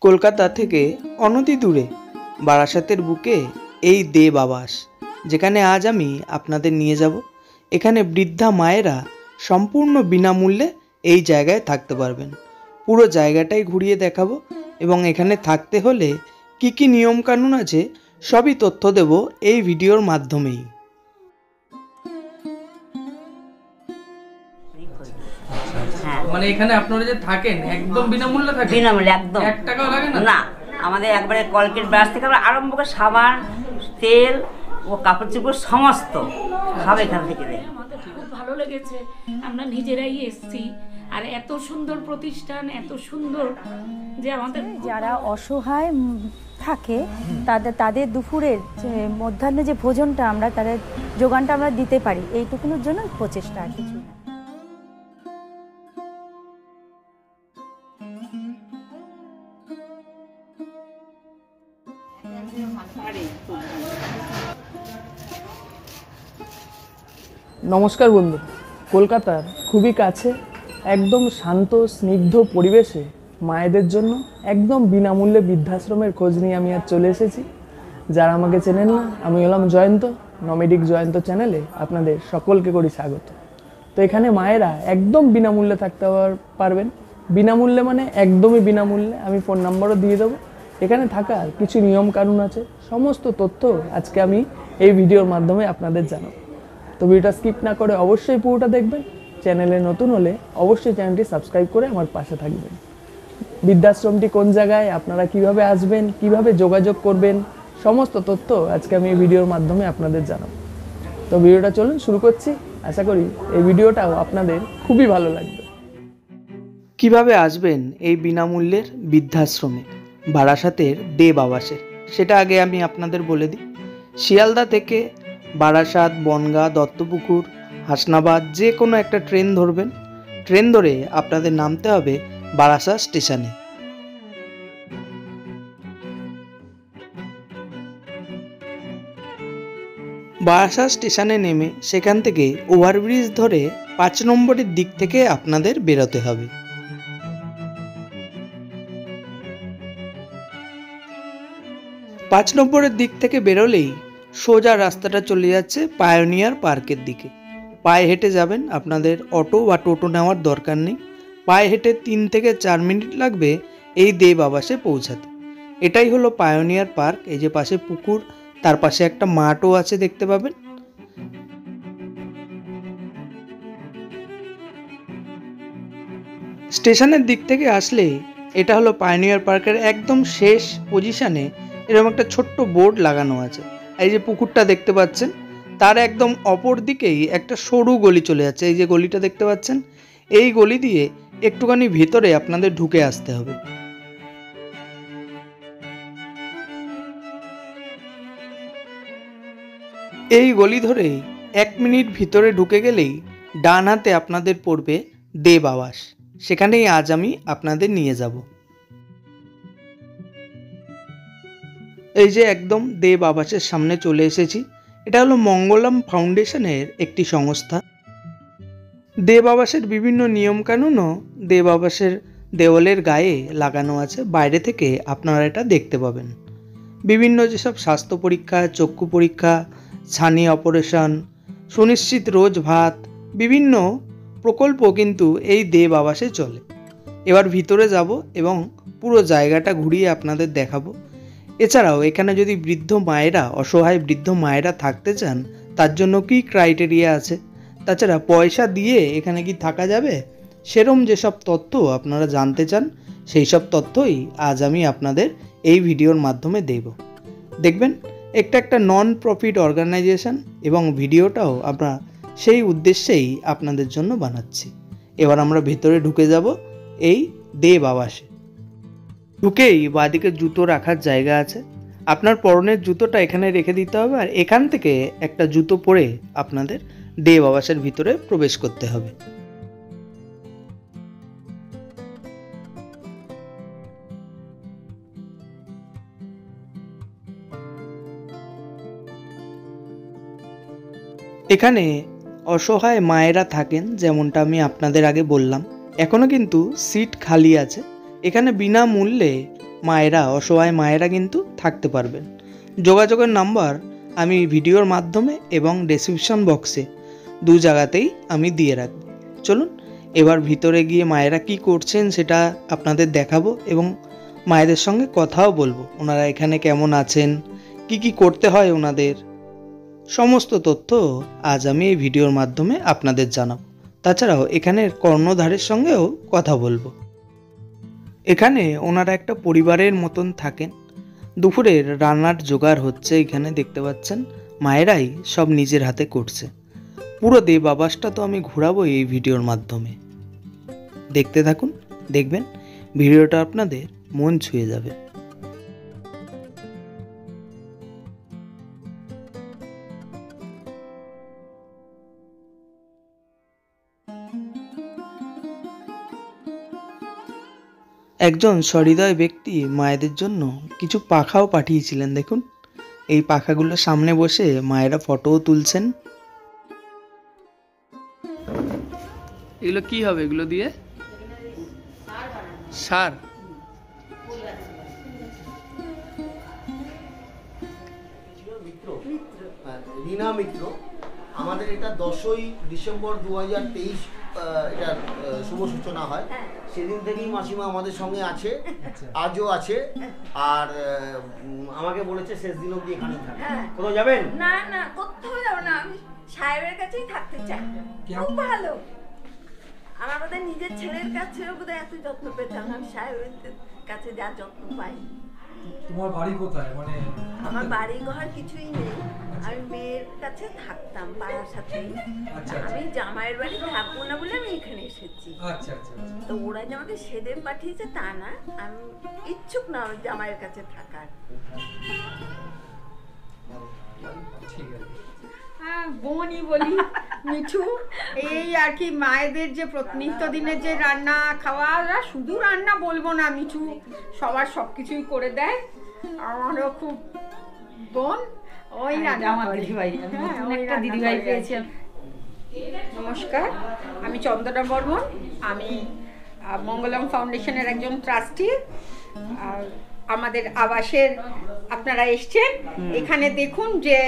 কলকাতা থেকে অনতি দূরে বারাসাতের বুকে এই দেব আবাস, যেখানে আজ আমি আপনাদের নিয়ে যাব। এখানে বৃদ্ধা মায়েরা সম্পূর্ণ বিনামূল্যে এই জায়গায় থাকতে পারবেন। পুরো জায়গাটাই ঘুরিয়ে দেখাবো এবং এখানে থাকতে হলে কি কি নিয়মকানুন আছে সবই তথ্য দেব এই ভিডিওর মাধ্যমেই। মানে এখানে আপনারা যে থাকেন একদম বিনামূল্যে থাকেন? বিনামূল্যে, একদম 1 টাকাও লাগে না? না, আমাদের একবারে কলকেট ব্রাশ থেকে আরম্ভ করে সাবান, তেল ও কাপড় চোপড় সমস্ত সব এখান থেকে দেয়। আমাদের খুব ভালো লেগেছে, আমরা নিজেরাই এসেছি। আর এত সুন্দর প্রতিষ্ঠান, এত সুন্দর যে আমাদের যারা অসহায় থাকে তাদের দুপুরের যে মধ্যাহ্নে যে ভোজনটা আমরা তাদের যোগানটা আমরা দিতে পারি, এইটুকুনের জন্য প্রচেষ্টা আর কিছু। নমস্কার বন্ধু, কলকাতার খুবই কাছে একদম শান্ত স্নিগ্ধ পরিবেশে মায়েদের জন্য একদম বিনামূল্যে বৃদ্ধাশ্রমের খোঁজ নিয়ে আমি আজ চলে এসেছি। যারা আমাকে চেনেন না, আমি হলাম জয়ন্ত, নমেডিক জয়ন্ত চ্যানেলে আপনাদের সকলকে করি স্বাগত। তো এখানে মায়েরা একদম বিনামূল্যে থাকতে পারবেন। বিনামূল্যে মানে একদমই বিনামূল্যে। আমি ফোন নাম্বারও দিয়ে দেবো। এখানে থাকার কিছু নিয়মকানুন আছে, সমস্ত তথ্য আজকে আমি এই ভিডিওর মাধ্যমে আপনাদের জানাবো। তো ভিডিওটা স্কিপ না করে অবশ্যই পুরোটা দেখবেন। চ্যানেলে নতুন হলে অবশ্যই চ্যানেলটি সাবস্ক্রাইব করে আমার পাশে থাকবেন। বৃদ্ধাশ্রমটি কোন জায়গায়, আপনারা কিভাবে আসবেন, কিভাবে যোগাযোগ করবেন, সমস্ত তথ্য আজকে আমি এই ভিডিওর মাধ্যমে আপনাদের জানাবো। তো ভিডিওটা চলুন শুরু করছি। আশা করি এই ভিডিওটাও আপনাদের খুবই ভালো লাগবে। কিভাবে আসবেন এই বিনামূল্যের বৃদ্ধাশ্রমে বারাসাতের দেব আবাসে, সেটা আগে আমি আপনাদের বলে দিই। শিয়ালদা থেকে বারাসাত, বনগাঁ, দত্তপুকুর, হাসনাবাদ যে কোনো একটা ট্রেন ধরবেন। ট্রেন ধরে আপনাদের নামতে হবে বারাসাত স্টেশনে। বারাসাত স্টেশনে নেমে সেখান থেকে ওভারব্রিজ ধরে 5 নম্বরের দিক থেকে আপনাদের বেরোতে হবে। পাঁচ নম্বরের দিক থেকে বেরোলেই সোজা রাস্তাটা চলে যাচ্ছে পায়োনিয়ার পার্কের দিকে। পায়ে হেঁটে যাবেন, আপনাদের অটো বা টোটো নেওয়ার দরকার নেই। পায়ে হেঁটে 3 থেকে 4 মিনিট লাগবে এই দেব আবাসে পৌঁছাতে। এটাই হলো পায়োনিয়ার পার্ক। এই যে পাশে পুকুর, তার পাশে একটা মাঠও আছে, দেখতে পাবেন। স্টেশনের দিক থেকে আসলে এটা হলো পায়োনিয়ার পার্কের একদম শেষ পজিশনে এরকম একটা ছোট্ট বোর্ড লাগানো আছে। এই যে পুকুরটা দেখতে পাচ্ছেন, তার একদম অপর দিকেই একটা সরু গলি চলে যাচ্ছে। এই যে গলিটা দেখতে পাচ্ছেন, এই গলি দিয়ে একটুখানি ভিতরে আপনাদের ঢুকে আসতে হবে। এই গলি ধরেই 1 মিনিট ভিতরে ঢুকে গেলেই ডান হাতে আপনাদের পড়বে দেব আবাস। সেখানেই আজ আমি আপনাদের নিয়ে যাব। এই যে একদম দেব আবাসের সামনে চলে এসেছি। এটা হলো মঙ্গলম ফাউন্ডেশনের একটি সংস্থা। দেব আবাসের বিভিন্ন নিয়মকানুনও দেব আবাসের দেওয়ালের গায়ে লাগানো আছে। বাইরে থেকে আপনারা এটা দেখতে পাবেন। বিভিন্ন যেসব স্বাস্থ্য পরীক্ষা, চক্ষু পরীক্ষা, ছানি অপারেশন, সুনিশ্চিত রোজ ভাত, বিভিন্ন প্রকল্প কিন্তু এই দেব আবাসে চলে। এবার ভিতরে যাব এবং পুরো জায়গাটা ঘুরিয়ে আপনাদের দেখাবো। এছাড়াও এখানে যদি বৃদ্ধ মায়েরা, অসহায় বৃদ্ধ মায়েরা থাকতে চান, তার জন্য কী ক্রাইটেরিয়া আছে, তাছাড়া পয়সা দিয়ে এখানে কি থাকা যাবে, সেরম যেসব তথ্য আপনারা জানতে চান, সেই সব তথ্যই আজ আমি আপনাদের এই ভিডিওর মাধ্যমে দেব। দেখবেন একটা নন প্রফিট অর্গানাইজেশন এবং ভিডিওটাও আমরা সেই উদ্দেশ্যেই আপনাদের জন্য বানাচ্ছি। এবার আমরা ভেতরে ঢুকে যাব এই দেব আবাসে। ঢুকেই বাঁদিকে জুতো রাখার জায়গা আছে। আপনার পরনের জুতোটা এখানে রেখে দিতে হবে, আর এখান থেকে একটা জুতো পরে আপনাদের দেব আবাসের ভিতরে প্রবেশ করতে হবে। এখানে অসহায় মায়েরা থাকেন, যেমনটা আমি আপনাদের আগে বললাম। এখনও কিন্তু সিট খালি আছে। এখানে বিনামূল্যে মায়েরা, অসহায় মায়েরা কিন্তু থাকতে পারবেন। যোগাযোগের নাম্বার আমি ভিডিওর মাধ্যমে এবং ডেসক্রিপশন বক্সে 2 জায়গাতেই আমি দিয়ে রাখব। চলুন এবার ভিতরে গিয়ে মায়েরা কি করছেন সেটা আপনাদের দেখাবো এবং মায়েদের সঙ্গে কথাও বলবো, ওনারা এখানে কেমন আছেন, কি করতে হয় ওনাদের, সমস্ত তথ্য আজ আমি এই ভিডিওর মাধ্যমে আপনাদের জানাবো। তাছাড়াও এখানের কর্ণধারের সঙ্গেও কথা বলবো। এখানে ওনারা একটা পরিবারের মতন থাকেন। দুপুরের রান্নার জোগাড় হচ্ছে, এখানে দেখতে পাচ্ছেন মায়েরাই সব নিজের হাতে করছে। পুরো দেব আবাসটা তো আমি ঘোরাবো এই ভিডিওর মাধ্যমে, দেখতে থাকুন, দেখবেন ভিডিওটা আপনাদের মন ছুঁয়ে যাবে। একজন সহৃদয় ব্যক্তি মায়েদের জন্য কিছু পাখাও পাঠিয়েছিলেন। দেখুন এই পাখাগুলো সামনে বসে মায়েরা ফটোও তুলছেন। এগুলো কি হবে? এগুলো দিয়ে সার। রীনা মিত্র, আমাদের এটা 10ই ডিসেম্বর 2023 এটা শুভ সূচনা হয়। সেদিন থেকেই মাসিমা আমাদের সঙ্গে আছে, আজও আছে। আর আমাকে বলেছে শেষ দিন অবধি এখানেই থাকবে। কোথাও যাবেন? না না, কোথাও যাবো না, আমি সাহেবের কাছেই থাকতে চাই। খুব ভালো। আমার বোধহয় নিজের ছেলের কাছেও বোধহয় এত যত্ন পেতাম, আমি সাহেবের কাছে যা যত্ন পাই। তোমার বাড়ি কোথায়? মানে আমার বাড়ি ঘর কিছুই নেই, আমি মেয়ের কাছে থাকতাম পাড়ার সাথে। আমি জামাইয়ের বাড়ি থাকবো না বলে আমি এখানে এসেছি। আচ্ছা আচ্ছা। তো ওরা যে আমাকে সেদিন পাঠিয়েছে তা না, আমি ইচ্ছুক না জামাইয়ের কাছে থাকার। ঠিক আছে। হ্যাঁ, বোনই বলি মিঠু। এই আর কি, মায়েদের যে নিত্যদিনের যে রান্না খাওয়া, শুধু রান্না বলবো না, মিঠু সবার সব কিছুই করে দেয়। আমারও খুব বোন ওই রান্না আমার করে। দিদিভাই, হ্যাঁ, নতুন ওই একটা রান্না দিদিভাই করে। পেয়েছি। নমস্কার, আমি চন্দনা বর্মন, আমি মঙ্গলম ফাউন্ডেশনের একজন ট্রাস্টি। আর আমাদের আবাসের আপনারা এসছেন, এখানে দেখুন যে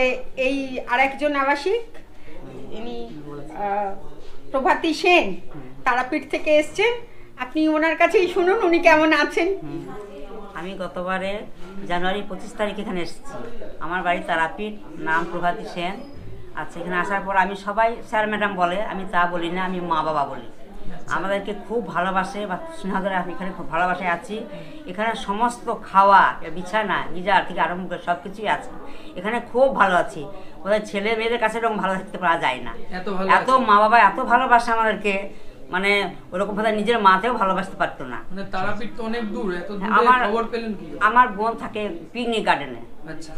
এই আরেকজন আবাসিক, ইনি প্রভাতী সেন, তারাপীঠ থেকে এসছেন। আপনি ওনার কাছেই শুনুন উনি কেমন আছেন। আমি গতবারে জানুয়ারি 25 তারিখ এখানে এসেছি। আমার বাড়ি তারাপীঠ, নাম প্রভাতী সেন। আচ্ছা, এখানে আসার পর আমি সবাই স্যার ম্যাডাম বলে, আমি তা বলি না, আমি মা বাবা বলি। আমাদেরকে খুব ভালোবাসে বা স্নেহাদরে আমি এখানে খুব ভালোবাসায় আছি। এখানে সমস্ত খাওয়া, বিছানা, গিজার থেকে আরম্ভ করে সব কিছুই আছে। এখানে খুব ভালো আছি। ওদের ছেলে মেয়েদের কাছে এরকম ভালো থাকতে পারা যায় না। এত মা বাবা এত ভালোবাসে আমাদেরকে, মানে ওরকম ভাবে নিজের মাতেও ভালোবাসতে পারতো না। মানে তারাপীঠ তো অনেক দূর, এত দূরে খবর পেলেন কি? আমার বোন থাকে পিকনিক গার্ডেনে। আচ্ছা,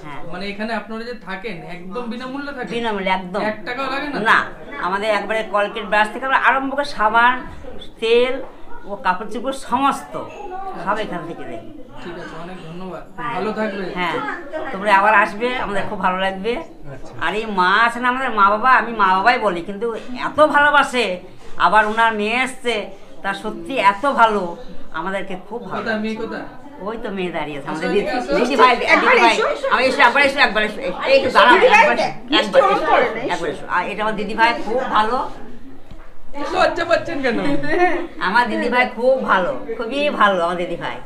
হ্যাঁ, মানে এখানে আপনারা যে থাকেন একদম বিনামূল্যে থাকেন? বিনামূল্যে, একদম। 1 টাকাও লাগে না? না, আমাদের একবারে কলকেট ব্রাশ থেকে আরম্ভ করে সাবান, তেল ও কাপড় চোপড় সমস্ত সব এখান থেকে দেয়। ঠিক আছে, অনেক ধন্যবাদ, ভালো থাকবে। হ্যাঁ, তোমরা আবার আসবে, আমাদের খুব ভালো লাগবে। আর এই মা আছে না আমাদের মা বাবা, আমি মা বাবাই বলি, কিন্তু এত ভালোবাসে। আবার ওনার মেয়ে এসছে, তা সত্যি এত ভালো, আমাদেরকে খুব ভালো। মেয়ে কোথায়? ওই তো মেয়ে দাঁড়িয়ে আছে আমাদের দিদি ভাই। আমি এসে একবার এসো, এই তো দাঁড়াও, একবার এসো। আর এটা আমার দিদি ভাই খুব ভালো। লজ্জা পাচ্ছেন কেন? আমার দিদি ভাই খুব ভালো, খুবই ভালো আমার দিদি ভাই,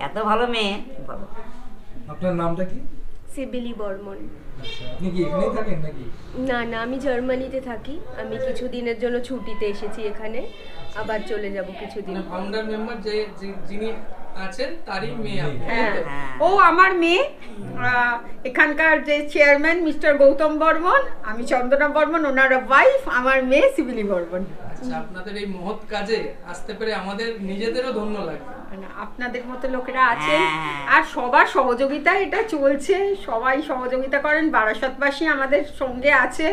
এত ভালো মেয়ে। আপনার নামটা কি? সিবিলি বর্মন। আপনি কি এখানেই থাকেন নাকি? না না, আমি জার্মানিতে থাকি। আমি কিছু দিনের জন্য ছুটিতে এসেছি এখানে, আবার চলে যাব কিছুদিন। ফাউন্ডার মেম্বার যিনি আছেন তারই মেয়ে আপনি? হ্যাঁ, ও আমার মেয়ে। এখানকার যে চেয়ারম্যান মিস্টার গৌতম বর্মন, আমি চন্দনা বর্মন, ওনার ওয়াইফ, আমার মেয়ে সিবিলি বর্মন। আচ্ছা, আপনাদের এই মহৎ কাজে আসতে পেরে আমাদের নিজেদেরও ধন্য লাগে। আপনাদের মতো লোকেরা আছেন, আর সবার সহযোগিতায় এটা চলছে, সবাই সহযোগিতা করেন। বারাসতবাসী আমাদের সঙ্গে আছে।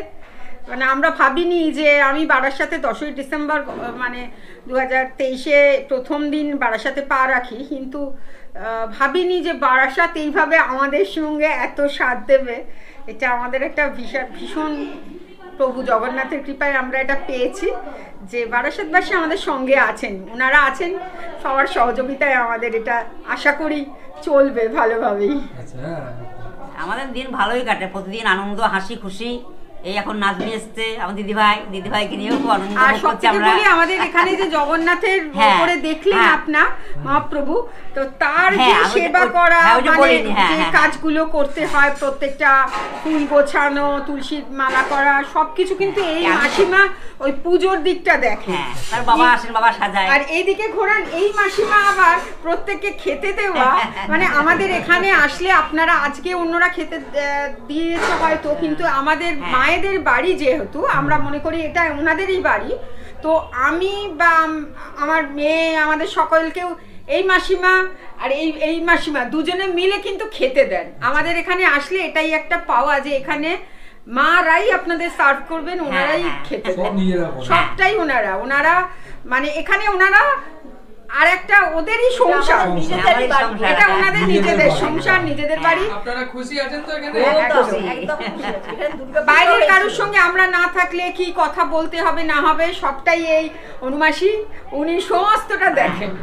মানে আমরা ভাবিনি যে আমি বারাসাতে 10ই ডিসেম্বর মানে 2023-এ প্রথম দিন বারাসাতে পা রাখি, কিন্তু ভাবিনি যে বারাসাত এইভাবে আমাদের সঙ্গে এত সাথ দেবে। এটা আমাদের একটা ভীষণ প্রভু জগন্নাথের কৃপায় আমরা এটা পেয়েছি যে বারাসাতবাসী আমাদের সঙ্গে আছেন, ওনারা আছেন, সবার সহযোগিতায় আমাদের এটা আশা করি চলবে ভালোভাবেই। আমাদের দিন ভালোই কাটে, প্রতিদিন আনন্দ, হাসি খুশি। এই এখন নাতনি এসছে, আমার দিদিভাইকে নিয়েও খুব আনন্দ করছি আমরা। আমাদের এখানে যে জগন্নাথের উপরে দেখলেন আপনার মহাপ্রভু, তো তার যে সেবা করা, মানে যে কাজগুলো করতে হয়, প্রত্যেকটা ফুল গোছানো, তুলসীর মালা করা, সবকিছু কিন্তু এই মাসিমা ওই পুজোর দিকটা দেখে। তার বাবা আসেন, বাবা সাজায়। আর এইদিকে ঘোরান এই মাসিমা আবার প্রত্যেককে খেতে দেওয়া, মানে আমাদের এখানে আসলে আপনারা আজকে অন্যরা খেতে দিয়েছে হয়তো, কিন্তু আমাদের মায়েদের বাড়ি যেহেতু আমরা মনে করি এটা ওনাদেরই বাড়ি, তো আমি বা আমার মেয়ে আমাদের সকলকেও এই মাসিমা আর এই মাসিমা দুজনে মিলে কিন্তু খেতে দেন। আমাদের এখানে আসলে এটাই একটা পাওয়া যে এখানে মারাই আপনাদের সার্ভ করবেন, ওনারাই খেতে দেন, সবটাই ওনারা মানে এখানে ওনারা আর একটা ওদেরই সংসার, এটা ওনাদের নিজেদের সংসার, নিজেদের বাড়ি। আপনারা খুশি আছেন তো এখানে? বাইরের কারোর সঙ্গে আমরা না থাকলে কি কথা বলতে হবে না হবে সবটাই এই অনুমাসী উনি সমস্তটা দেখেন।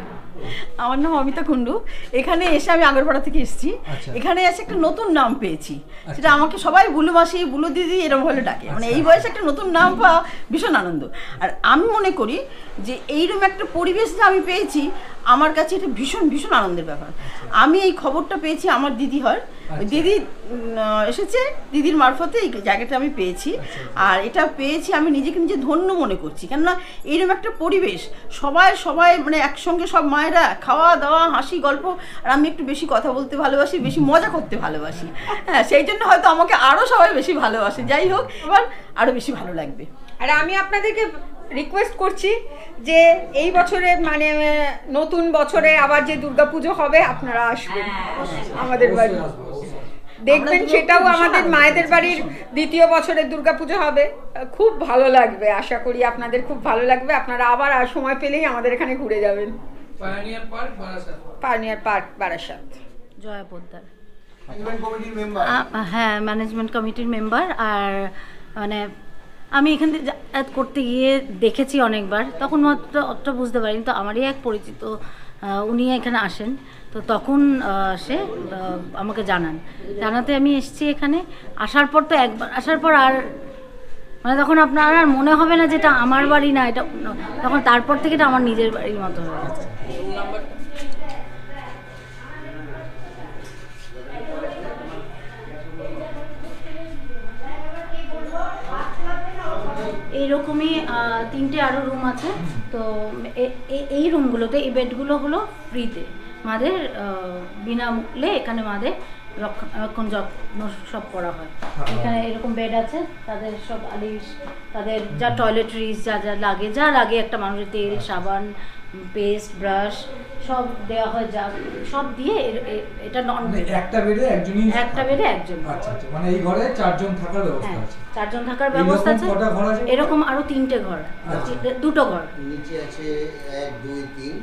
আমার নাম অমিতা কুণ্ডু। এখানে এসে আমি আগরপাড়া থেকে এসেছি। এখানে এসে একটা নতুন নাম পেয়েছি, সেটা আমাকে সবাই বুলু মাসি, বুলু দিদি এরকম হলে ডাকে। মানে এই বয়সে একটা নতুন নাম পাওয়া ভীষণ আনন্দ। আর আমি মনে করি যে এইরকম একটা পরিবেশ যে আমি পেয়েছি, আমার কাছে এটা ভীষণ ভীষণ আনন্দের ব্যাপার। আমি এই খবরটা পেয়েছি আমার দিদি হয়, দিদি এসেছে, দিদির মারফতে এই জায়গাটা আমি পেয়েছি। আর এটা পেয়েছি আমি নিজেকে নিজে ধন্য মনে করছি, কেননা এইরকম একটা পরিবেশ, সবাই মানে একসঙ্গে সব মায়েরা খাওয়া দাওয়া, হাসি গল্প। আর আমি একটু বেশি কথা বলতে ভালোবাসি, বেশি মজা করতে ভালোবাসি, হ্যাঁ, সেই জন্য হয়তো আমাকে আরও সবাই বেশি ভালোবাসে। যাই হোক, এবার আরও বেশি ভালো লাগবে। আর আমি আপনাদেরকে রিকোয়েস্ট করছি যে এই বছরে মানে নতুন বছরে আবার যে দুর্গাপুজো হবে আপনারা আসবেন আমাদের বাড়ি, দেখবেন। সেটাও আমাদের মায়েদের বাড়ির দ্বিতীয় বছরের দুর্গাপুজো হবে, খুব ভালো লাগবে। আশা করি আপনাদের খুব ভালো লাগবে। আপনারা আবার সময় পেলেই আমাদের এখানে ঘুরে যাবেন। Pioneer park Barasat. জয়া পোদ্দার, হ্যাঁ, ম্যানেজমেন্ট কমিটির মেম্বার। আর মানে আমি এখান থেকে যাতায়াত করতে গিয়ে দেখেছি অনেকবার, তখন মাত্র অতটা বুঝতে পারিনি। তো আমারই এক পরিচিত উনি এখানে আসেন, তো তখন সে আমাকে জানাতে আমি এসেছি এখানে। আসার পর তো একবার আসার পর আর মানে তখন আপনার আর মনে হবে না যে এটা আমার বাড়ি না, এটা তখন তারপর থেকে এটা আমার নিজের বাড়ির মতো হয়ে গেছে। এইরকমই 3টে আরও রুম আছে। তো এই রুমগুলোতে, এই বেডগুলো হলো ফ্রিতে, মাদের বিনামূল্যে এখানে মাদের রক্ষণাবেক্ষণ যত্ন সব করা হয়। এখানে এরকম বেড আছে, তাদের সব আলিশ, তাদের যা টয়লেট্রিজ যা লাগে একটা মানুষের, তেল, সাবান, পেস্ট, ব্রাশ সব দেওয়া হয়, যা সব দিয়ে এটা নন বেড। একটা বেডে একজনই? একটা বেডে একজন। আচ্ছা আচ্ছা, মানে এই ঘরে 4 জন থাকার ব্যবস্থা আছে? 4 জন থাকার ব্যবস্থা আছে। এরকম আরো 3টে ঘর, 2টো ঘর। নিচে আছে 1 2 3,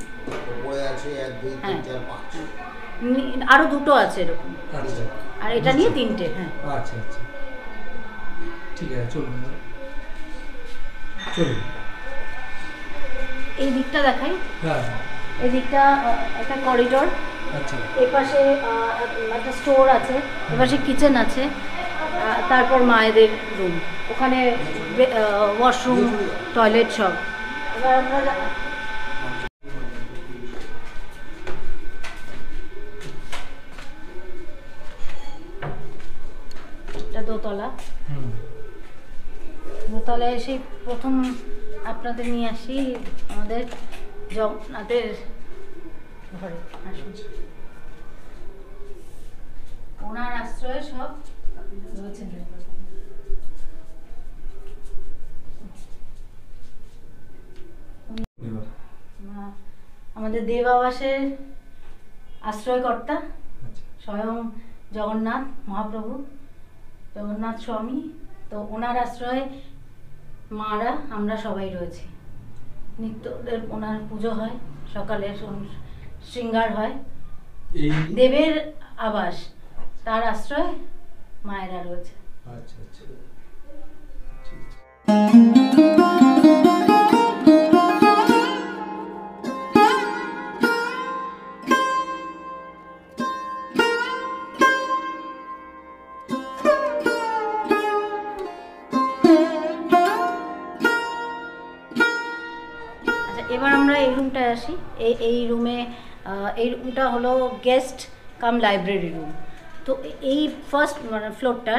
উপরে আছে 1 2 3 4 5, আরো 2টো আছে এরকম। আচ্ছা, আর এটা নিয়ে 3টে। হ্যাঁ, আচ্ছা আচ্ছা, ঠিক আছে, চলুন। এই দিকটা দেখাই। হ্যাঁ, এই দিকটা একটা করিডোর। আচ্ছা, এই পাশে একটা স্টোর আছে, এই পাশে কিচেন আছে, তারপর মায়েদের রুম, ওখানে ওয়াশরুম, টয়লেট সব। এবার আমরা দোতলায় এসে প্রথম আপনাদের নিয়ে আসি আমাদের জগন্নাথের ঘরে। ওনার আশ্রয়ে সব রয়েছে। আমাদের দেব আবাসের আশ্রয়কর্তা স্বয়ং জগন্নাথ মহাপ্রভু, জগন্নাথ স্বামী। তো ওনার আশ্রয়ে মারা আমরা সবাই রয়েছি। নিত্য ওনার পুজো হয়, সকালে শৃঙ্গার হয়। দেবের আবাস, তার আশ্রয় মায়েরা রয়েছে। আচ্ছা আচ্ছা, ঠিক আছে। এই রুমে এই রুমটা হলো গেস্ট কাম লাইব্রেরি রুম। তো এই ফার্স্ট মানে ফ্লোরটা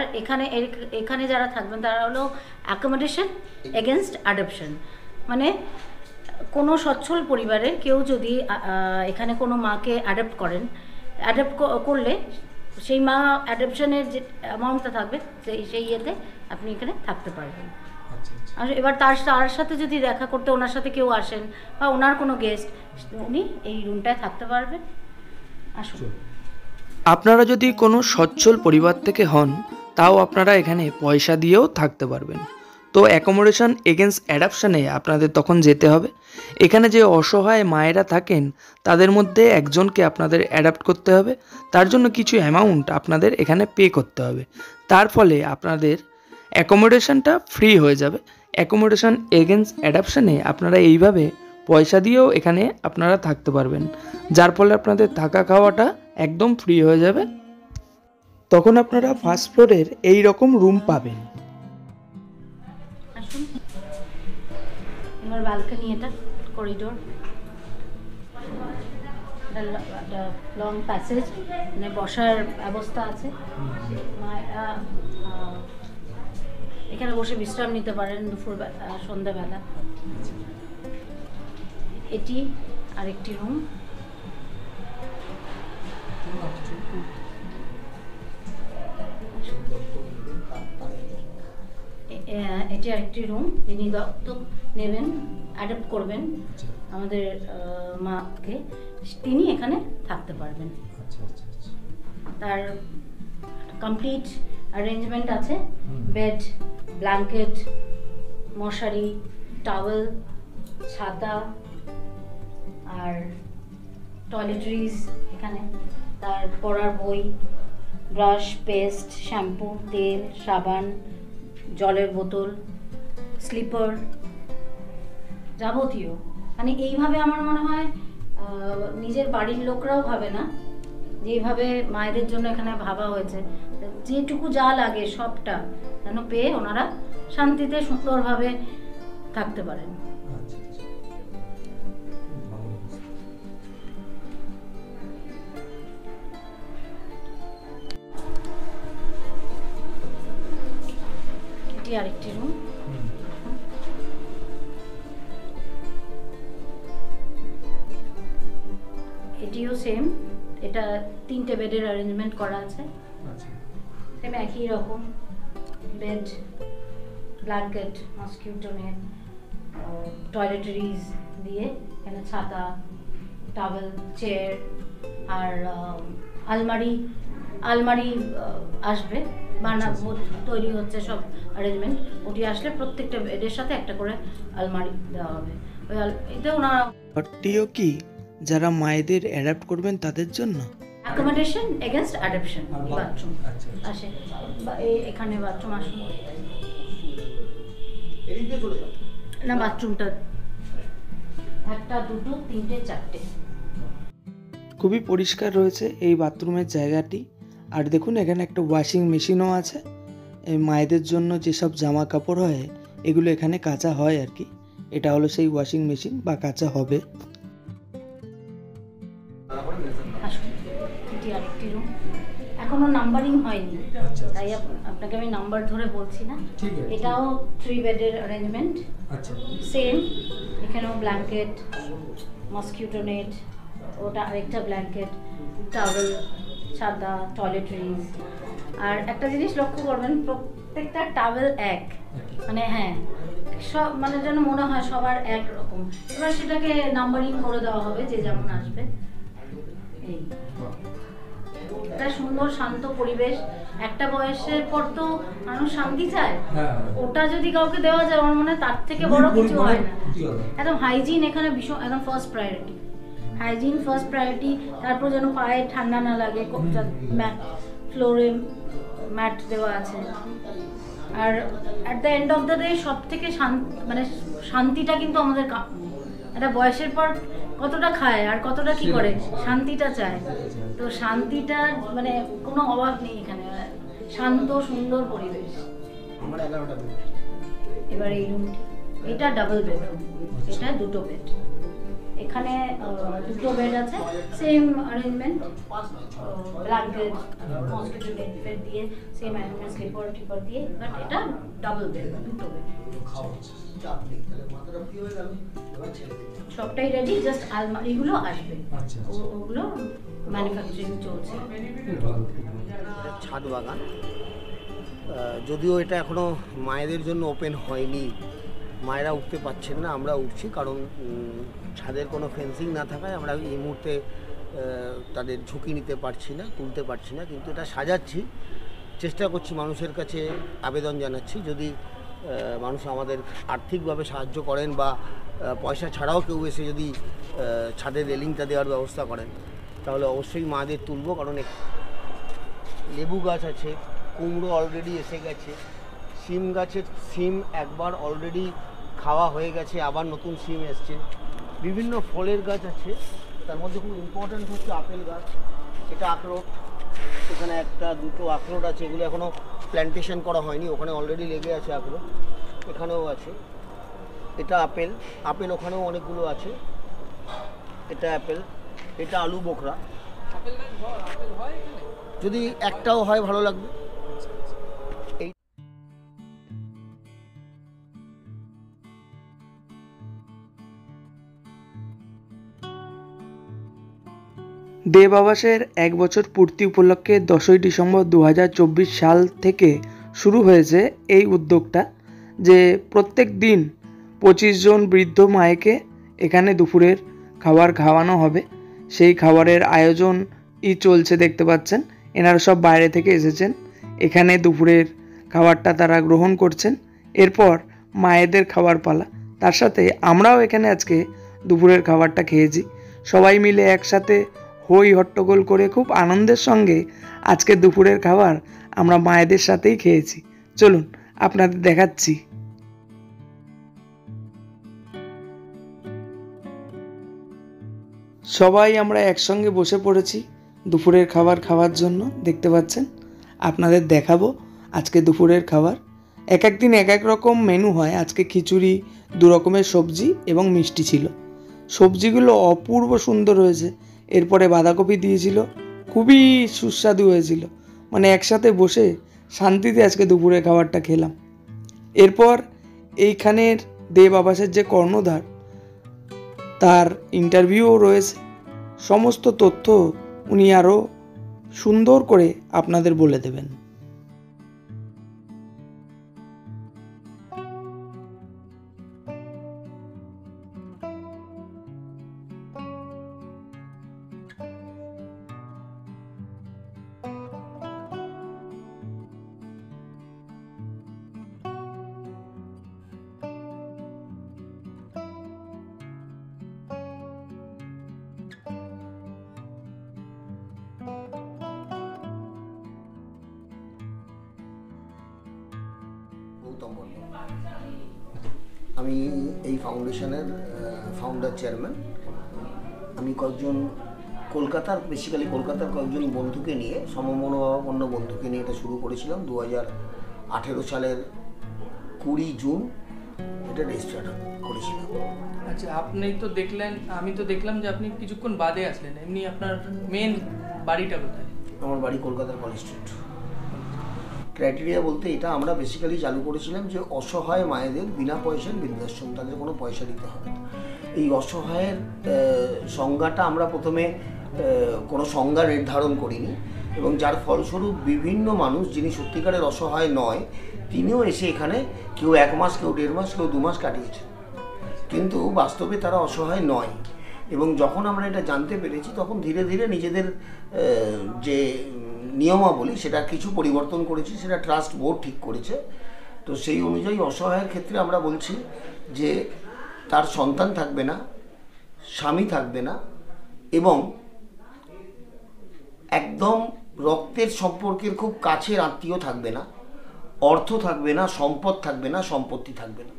এখানে যারা থাকবেন তারা হলো অ্যাকোমোডেশন এগেনস্ট অ্যাডপশন। মানে কোনো সচ্ছল পরিবারের কেউ যদি এখানে কোনো মাকে অ্যাডপ্ট করলে সেই মা অ্যাডপশনের যে অ্যামাউন্টটা থাকবে সেই ইয়েতে আপনি এখানে থাকতে পারবেন। আর এবার তার সাথে যদি দেখা করতে ওনার সাথে কেউ আসেন বা ওনার কোনো গেস্ট, উনি এই রুমটায় থাকতে পারবেন। আসুন। আপনারা যদি কোনো সচ্ছল পরিবার থেকে হন তাও আপনারা এখানে পয়সা দিয়েও থাকতে পারবেন। তো অ্যাকোমোডেশন এগেনস্ট অ্যাডপশনে আপনাদের তখন যেতে হবে। এখানে যে অসহায় মায়েরা থাকেন তাদের মধ্যে একজনকে আপনাদের অ্যাডাপ্ট করতে হবে, তার জন্য কিছু অ্যামাউন্ট আপনাদের এখানে পে করতে হবে। তার ফলে আপনাদের অ্যাকোমোডেশনটা ফ্রি হয়ে যাবে। অ্যাকোমোডেশন এগেনস্ট অ্যাডপশনে আপনারা এইভাবে পয়সা দিয়েও এখানে আপনারা থাকতে পারবেন, যার ফলে আপনাদের থাকা খাওয়াটা একদম ফ্রি হয়ে যাবে। তখন আপনারা ফার্স্ট ফ্লোরের এই রকম রুম পাবেন। আসুন, আমার ব্যালকনি, এটা করিডোর, লং প্যাসেজ, মানে বসার ব্যবস্থা আছে। মায়েরা এখানে বসে বিশ্রাম নিতে পারেন সন্ধ্যাবেলা। এটি আরেকটি রুম। এটি আরেকটি রুম, যিনি দত্তক নেবেন, অ্যাডপ্ট করবেন আমাদের মাকে, তিনি এখানে থাকতে পারবেন। তার কমপ্লিট অ্যারেঞ্জমেন্ট আছে, বেড, ব্ল্যাঙ্কেট, মশারি, টাওয়েল, ছাতা আর টয়লেটরিজ এখানে, তার পড়ার বই, ব্রাশ, পেস্ট, শ্যাম্পু, তেল, সাবান, জলের বোতল, স্লিপার, যাবতীয়। মানে এইভাবে আমার মনে হয় নিজের বাড়ির লোকরাও ভাবে না, যেভাবে মায়েদের জন্য এখানে ভাবা হয়েছে, যেটুকু যা লাগে সবটা যেন পেয়ে ওনারা শান্তিতে সুন্দরভাবে থাকতে পারেন। এটি আরেকটি রুম। এটিও সেম, এটা 3টে বেডের অ্যারেঞ্জমেন্ট করা আছে, সেম একই রকম, bed, blanket, mosquito net, toiletries দিয়ে এখানে ছাতা, টাওয়েল, চেয়ার আর আলমারি আসবে, তৈরি হচ্ছে সব অ্যারেঞ্জমেন্ট। ওটি আসলে প্রত্যেকটা বেডের সাথে একটা করে আলমারি দেওয়া হবে। ওই এতে ওনারা কি যারা মায়েদের অ্যাডাপ্ট করবেন তাদের জন্য অ্যাকোমোডেশন এগেনস্ট অ্যাডপশন বাথরুম আসে। এখানে বাথরুম আসুন না, বাথরুমটা 1টা 2টো 3টে 4টে। খুবই পরিষ্কার রয়েছে এই বাথরুমের জায়গাটি। আর দেখুন এখানে একটা ওয়াশিং মেশিনও আছে। এই মায়েদের জন্য যেসব জামা কাপড় হয় এগুলো এখানে কাচা হয় আর কি। এটা হলো সেই ওয়াশিং মেশিন বা কাচা হবে। আরেকটি রুম, এখনো নাম্বারিং হয়নি, তাই আপনাকে আমি নাম্বার ধরে বলছি না। এটাও 3 বেডের অ্যারেঞ্জমেন্ট, সেম। এখানেও ব্ল্যাঙ্কেট, মসকিউটো নেট, ওটা আরেকটা ব্ল্যাঙ্কেট, টাওয়েল, ছাতা, টয়লেটরিজ। আর একটা জিনিস লক্ষ্য করবেন, প্রত্যেকটা টাওয়েল এক, মানে হ্যাঁ সব, মানে যেন মনে হয় সবার এক রকম। এবার সেটাকে নাম্বারিং করে দেওয়া হবে যে যেমন আসবে। এই একটা সুন্দর শান্ত পরিবেশ। একটা বয়সের পর তো মানুষ শান্তি চায়, ওটা যদি কাউকে দেওয়া যায় আমার মনে হয় তার থেকে বড় কিছু হয় না। একদম হাইজিন এখানে ভীষণ, একদম first priority, hygiene first priority. তারপর যেন পায়ে ঠান্ডা না লাগে, ফ্লোরে ম্যাট দেওয়া আছে। আর at the end of the day সব থেকে মানে শান্তিটা কিন্তু আমাদের একটা বয়সের পর কতটা খায় আর কতটা কি করে, শান্তিটা চায়। তো শান্তিটার মানে কোনো অভাব নেই এখানে, শান্ত সুন্দর পরিবেশ। এবার এই রুমটি, এটা ডাবল বেডরুম, এটা 2টো বেড। এখানে দুটো বেড আছে, same arrangement, blanket mosquito net দিয়ে সেম অ্যারেঞ্জমেন্ট, স্লিপার টিপার দিয়ে, বাট এটা ডাবল বেড, দুটো বেড। সবটাই রেডি, জাস্ট আলমারিগুলো আসবে, ওগুলো ম্যানুফ্যাকচারিং চলছে। ছাদ বাগান, যদিও এটা এখনো মায়েদের জন্য ওপেন হয়নি, মায়েরা উঠতে পারছেন না, আমরা উঠছি, কারণ ছাদের কোনো ফেন্সিং না থাকায় আমরা এই মুহূর্তে তাদের ঝুঁকি নিতে পারছি না, তুলতে পারছি না, কিন্তু এটা সাজাচ্ছি, চেষ্টা করছি, মানুষের কাছে আবেদন জানাচ্ছি, যদি মানুষ আমাদের আর্থিকভাবে সাহায্য করেন বা পয়সা ছাড়াও কেউ এসে যদি ছাদের রেলিংটা দেওয়ার ব্যবস্থা করেন, তাহলে অবশ্যই মাদের তুলব। কারণ লেবু গাছ আছে, কুমড়ো অলরেডি এসে গেছে, সিম গাছের সিম একবার অলরেডি খাওয়া হয়ে গেছে, আবার নতুন সিম এসছে, বিভিন্ন ফলের গাছ আছে, তার মধ্যে খুব ইম্পর্ট্যান্ট হচ্ছে আপেল গাছ, এটা আখরোট, এখানে একটা দুটো আখরোট আছে, এগুলো এখনও প্ল্যান্টেশন করা হয়নি, ওখানে অলরেডি লেগে আছে আখরোট, এখানেও আছে, এটা আপেল, আপেল ওখানেও অনেকগুলো আছে, এটা অ্যাপেল, এটা আলু বোখরা, যদি একটাও হয় ভালো লাগবে। দেব আবাসের 1 বছর পূর্তি উপলক্ষে 10ই ডিসেম্বর 2024 সাল থেকে শুরু হয়েছে এই উদ্যোগটা, যে প্রত্যেক দিন 25 জন বৃদ্ধ মায়েকে এখানে দুপুরের খাবার খাওয়ানো হবে। সেই খাবারের আয়োজনই চলছে, দেখতে পাচ্ছেন, এনারা সব বাইরে থেকে এসেছেন, এখানে দুপুরের খাবারটা তারা গ্রহণ করছেন, এরপর মায়েদের খাবার পালা, তার সাথে আমরাও এখানে আজকে দুপুরের খাবারটা খেয়েছি, সবাই মিলে একসাথে হই হট্টগোল করে খুব আনন্দের সঙ্গে আজকে দুপুরের খাবার আমরা মায়েদের সাথেই খেয়েছি। চলুন আপনাদের দেখাচ্ছি। সবাই আমরা একসঙ্গে বসে পড়েছি দুপুরের খাবার খাওয়ার জন্য, দেখতে পাচ্ছেন, আপনাদের দেখাবো আজকে দুপুরের খাবার। এক এক দিন এক এক রকম মেনু হয়, আজকে খিচুড়ি, 2 রকমের সবজি এবং মিষ্টি ছিল, সবজিগুলো অপূর্ব সুন্দর হয়েছে, এরপরে বাঁধাকপি দিয়েছিল, খুবই সুস্বাদু হয়েছিল, মানে একসাথে বসে শান্তিতে আজকে দুপুরে খাবারটা খেলাম। এরপর এইখানের দেব আবাসের যে কর্ণধার, তার ইন্টারভিউও রয়েছে, সমস্ত তথ্য উনি আরও সুন্দর করে আপনাদের বলে দেবেন। আমি এই ফাউন্ডেশনের ফাউন্ডার চেয়ারম্যান। আমি কয়েকজন কলকাতার কয়েকজন বন্ধুকে নিয়ে, সমমনোভাবাপন্ন বন্ধুকে নিয়ে এটা শুরু করেছিলাম 2018 সালের 20 জুন এটা রেজিস্টার্ড করেছিলাম। আচ্ছা, আপনি তো দেখলেন, আমি তো দেখলাম যে আপনি কিছুক্ষণ বাদে আসলেন, এমনি আপনার মেন বাড়িটা কোথায়? আমার বাড়ি কলকাতার কলেজ স্ট্রিট। ক্রাইটেরিয়া বলতে এটা আমরা বেসিক্যালি চালু করেছিলাম যে অসহায় মায়েদের বিনা পয়সার বৃদ্ধাশ্রম, তাদের কোনো পয়সা দিতে হবে না। এই অসহায়ের সংজ্ঞাটা আমরা প্রথমে কোনো সংজ্ঞা নির্ধারণ করিনি, এবং যার ফলস্বরূপ বিভিন্ন মানুষ যিনি সত্যিকারের অসহায় নয়, তিনিও এসে এখানে কেউ 1 মাস, কেউ 1.5 মাস, কেউ 2 মাস কাটিয়েছে, কিন্তু বাস্তবে তারা অসহায় নয়। এবং যখন আমরা এটা জানতে পেরেছি, তখন ধীরে ধীরে নিজেদের যে নিয়মাবলী সেটা কিছু পরিবর্তন করেছি, সেটা ট্রাস্ট বোর্ড ঠিক করেছে। তো সেই অনুযায়ী অসহায়ের ক্ষেত্রে আমরা বলছি যে তার সন্তান থাকবে না, স্বামী থাকবে না, এবং একদম রক্তের সম্পর্কের খুব কাছের আত্মীয় থাকবে না, অর্থ থাকবে না, সম্পদ থাকবে না, সম্পত্তি থাকবে না।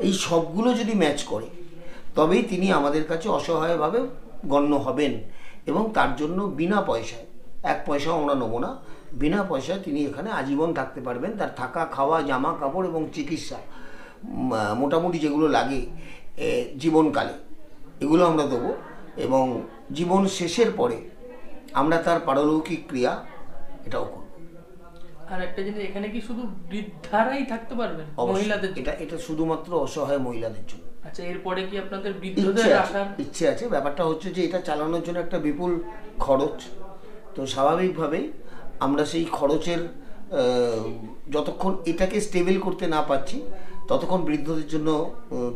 এই সবগুলো যদি ম্যাচ করে, তবেই তিনি আমাদের কাছে অসহায়ভাবে গণ্য হবেন, এবং তার জন্য বিনা পয়সায়, 1 পয়সাও আমরা নেব না, বিনা পয়সায় তিনি এখানে আজীবন থাকতে পারবেন। তার থাকা, খাওয়া, জামা কাপড় এবং চিকিৎসা মোটামুটি যেগুলো লাগে জীবনকালে, এগুলো আমরা দেবো, এবং জীবন শেষের পরে আমরা তার পারলৌকিক ক্রিয়া এটাও করব। আর একটা জিনিস, এখানে কি শুধু বৃদ্ধারাই থাকতে পারবেন, মহিলাদের? এটা শুধুমাত্র অসহায় মহিলাদের জন্য। আচ্ছা, এরপরে কি আপনাদের বৃদ্ধদের রাখার ইচ্ছে আছে? ব্যাপারটা হচ্ছে যে এটা চালানোর জন্য একটা বিপুল খরচ, তো স্বাভাবিকভাবেই আমরা সেই খরচের যতক্ষণ এটাকে স্টেবল করতে না পারছি ততক্ষণ বৃদ্ধদের জন্য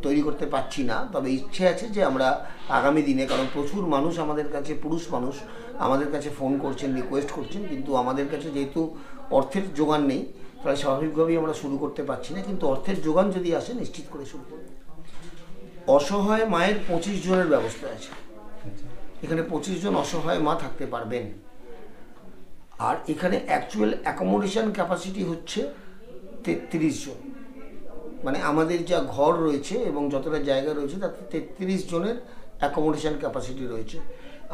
তৈরি করতে পারছি না। তবে ইচ্ছে আছে যে আমরা আগামী দিনে, কারণ প্রচুর মানুষ আমাদের কাছে, পুরুষ মানুষ আমাদের কাছে ফোন করছেন, রিকোয়েস্ট করছেন, কিন্তু আমাদের কাছে যেহেতু অর্থের জোগান নেই তাহলে স্বাভাবিকভাবেই আমরা শুরু করতে পারছি না, কিন্তু অর্থের জোগান যদি আসে নিশ্চিত করে শুরু করব। অসহায় মায়ের 25 জনের ব্যবস্থা আছে, এখানে 25 জন অসহায় মা থাকতে পারবেন। আর এখানে অ্যাকচুয়াল অ্যাকোমোডেশন ক্যাপাসিটি হচ্ছে 33 জন, মানে আমাদের যা ঘর রয়েছে এবং যতটা জায়গা রয়েছে তাতে 33 জনের অ্যাকোমোডেশন ক্যাপাসিটি রয়েছে।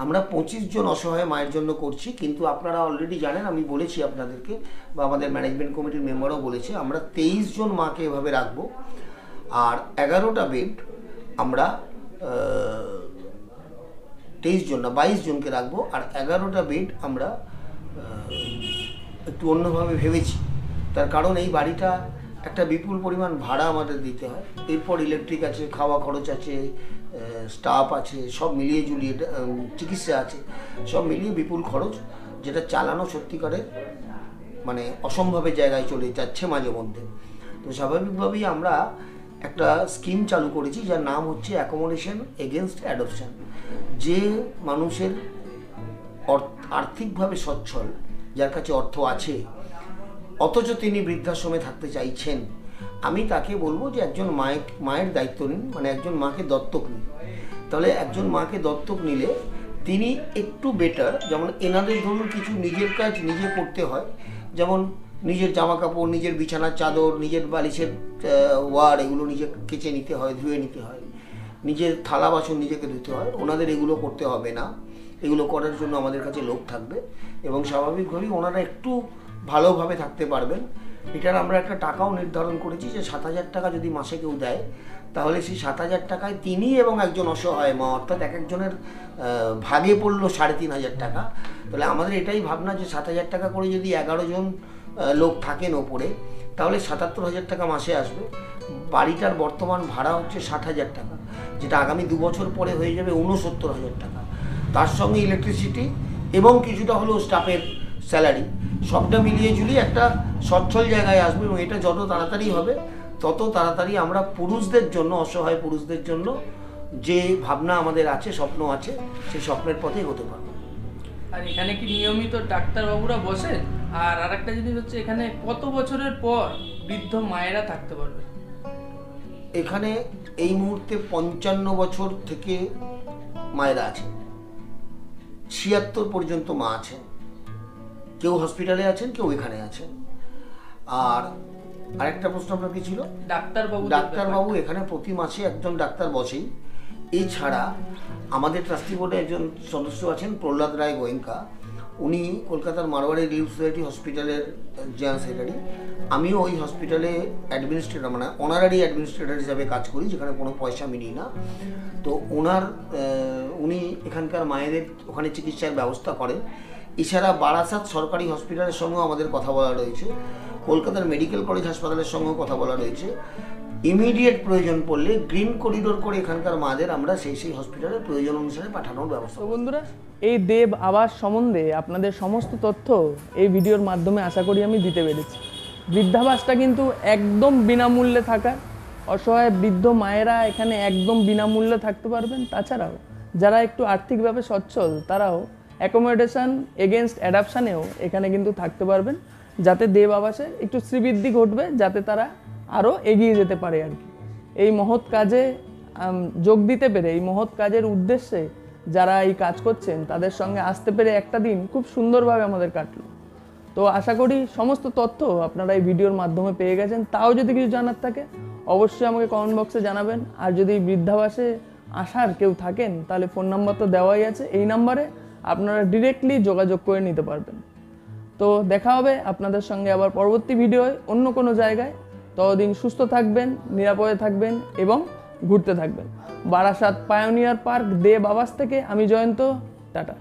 আমরা 25 জন অসহায় মায়ের জন্য করছি, কিন্তু আপনারা অলরেডি জানেন, আমি বলেছি আপনাদেরকে, বা আমাদের ম্যানেজমেন্ট কমিটির মেম্বারও বলেছে, আমরা 23 জন মাকে এভাবে রাখবো। আর 11টা বেড আমরা 23 জন না 22 জনকে রাখবো, আর 11টা বেড আমরা একটু অন্যভাবে ভেবেছি। তার কারণ এই বাড়িটা একটা বিপুল পরিমাণ ভাড়া আমাদের দিতে হয়, এরপর ইলেকট্রিক আছে, খাওয়া খরচ আছে, স্টাফ আছে, সব মিলিয়ে ঝুলিয়ে চিকিৎসা আছে, সব মিলিয়ে বিপুল খরচ, যেটা চালানো সত্যিকারের মানে অসম্ভবের জায়গায় চলে যাচ্ছে মাঝে মধ্যে। তো স্বাভাবিকভাবেই আমরা একটা স্কিম চালু করেছি যার নাম হচ্ছে অ্যাকোমোডেশন এগেনস্ট অ্যাডপশন। যে মানুষের আর্থিকভাবে সচ্ছল, যার কাছে অর্থ আছে, অথচ তিনি বৃদ্ধাশ্রমে থাকতে চাইছেন, আমি তাকে বলবো যে একজন মায়ের দায়িত্ব নিন, মানে একজন মাকে দত্তক নিন। তাহলে একজন মাকে দত্তক নিলে তিনি একটু বেটার, যেমন এনাদের ধরুন কিছু নিজের কাজ নিজে করতে হয়, যেমন নিজের জামা কাপড়, নিজের বিছানার চাদর, নিজের বালিশের ওয়ার, এগুলো নিজে কেচে নিতে হয়, ধুয়ে নিতে হয়, নিজের থালা বাসন নিজেকে ধুতে হয়। ওনাদের এগুলো করতে হবে না, এগুলো করার জন্য আমাদের কাছে লোক থাকবে, এবং স্বাভাবিকভাবেই ওনারা একটু ভালোভাবে থাকতে পারবেন। এটার আমরা একটা টাকাও নির্ধারণ করেছি যে 7,000 টাকা যদি মাসে কেউ দেয়, তাহলে সেই 7,000 টাকায় তিনি এবং একজন অসহায় মা, অর্থাৎ এক একজনের ভাগে পড়লো 3,500 টাকা। তাহলে আমাদের এটাই ভাবনা যে 7,000 টাকা করে যদি 11 জন লোক থাকেন ওপরে, তাহলে 77,000 টাকা মাসে আসবে। বাড়িটার বর্তমান ভাড়া হচ্ছে 60,000 টাকা, যেটা আগামী 2 বছর পরে হয়ে যাবে 69,000 টাকা। তার সঙ্গে ইলেকট্রিসিটি এবং কিছুটা হলেও স্টাফের স্যালারি, সবটা মিলিয়ে ঝুলিয়ে একটা সচ্ছল জায়গায় আসবে, এবং এটা যত তাড়াতাড়ি হবে তত তাড়াতাড়ি আমরা পুরুষদের জন্য, অসহায় পুরুষদের জন্য যে ভাবনা আমাদের আছে, স্বপ্ন আছে, সেই স্বপ্নের পথে এগোতে পারবো। আর এখানে কি নিয়মিত ডাক্তারবাবুরা বসেন? আর আরেকটা জিনিস হচ্ছে, এখানে কত বছরের পর বৃদ্ধ মায়েরা থাকতে পারবে? এখানে এই মুহূর্তে 55 বছর থেকে মায়েরা আছে, 76 পর্যন্ত মা আছেন, কেউ হসপিটালে আছেন, কেউ এখানে আছেন। আর আরেকটা প্রশ্ন আপনার কি ছিল? ডাক্তারবাবু এখানে প্রতি মাসে একজন ডাক্তার বসেই। এছাড়া আমাদের ট্রাস্টি বোর্ডে একজন সদস্য আছেন প্রহ্লাদ রায় গোয়েঙ্কা, উনি কলকাতার মারোয়ারি রিলিফ সোসাইটি হসপিটালের জেনারেল সেক্রেটারি। আমিও ওই হসপিটালে অ্যাডমিনিস্ট্রেটর, মানে অনারারি অ্যাডমিনিস্ট্রেটর হিসাবে কাজ করি, যেখানে কোনো পয়সা আমি নিই না। তো উনি এখানকার মায়েদের ওখানে চিকিৎসার ব্যবস্থা করেন। এছাড়া বারাসাত সরকারি হসপিটালের সঙ্গেও আমাদের কথা বলা রয়েছে, কলকাতার মেডিকেল কলেজ হাসপাতালের সঙ্গেও কথা বলা রয়েছে। ইমিডিয়েট প্রয়োজন পড়লে গ্রিন করিডোর করে এখানকার মাদের আমরা সেই হসপিটালে প্রয়োজন অনুসারে পাঠানোর ব্যবস্থা। বন্ধুরা, এই দেব আবাস সম্বন্ধে আপনাদের সমস্ত তথ্য এই ভিডিওর মাধ্যমে আশা করি আমি দিতে পেরেছি। বৃদ্ধাবাসটা কিন্তু একদম বিনামূল্যে থাকা, অসহায় বৃদ্ধ মায়েরা এখানে একদম বিনামূল্যে থাকতে পারবেন। তাছাড়াও যারা একটু আর্থিকভাবে সচ্ছল তারাও অ্যাকোমোডেশন এগেনস্ট অ্যাডাপশানেও এখানে কিন্তু থাকতে পারবেন, যাতে দেব আবাসে একটু শ্রীবৃদ্ধি ঘটবে, যাতে তারা আরও এগিয়ে যেতে পারে আর কি। এই মহৎ কাজে যোগ দিতে পেরে, এই মহৎ কাজের উদ্দেশ্যে যারা এই কাজ করছেন তাদের সঙ্গে আসতে পেরে একটা দিন খুব সুন্দরভাবে আমাদের কাটলো। তো আশা করি সমস্ত তথ্য আপনারা এই ভিডিওর মাধ্যমে পেয়ে গেছেন। তাও যদি কিছু জানার থাকে অবশ্যই আমাকে কমেন্ট বক্সে জানাবেন। আর যদি বৃদ্ধাবাসে আসার কেউ থাকেন তাহলে ফোন নাম্বার তো দেওয়াই আছে, এই নাম্বারে আপনারা ডিরেক্টলি যোগাযোগ করে নিতে পারবেন। তো দেখা হবে আপনাদের সঙ্গে আবার পরবর্তী ভিডিওয় অন্য কোনো জায়গায়। ততদিন সুস্থ থাকবেন, নিরাপদে থাকবেন এবং ঘুরতে থাকবেন। বারাসাত পায়োনিয়ার পার্ক দেব আবাস থেকে আমি জয়ন্ত, টাটা।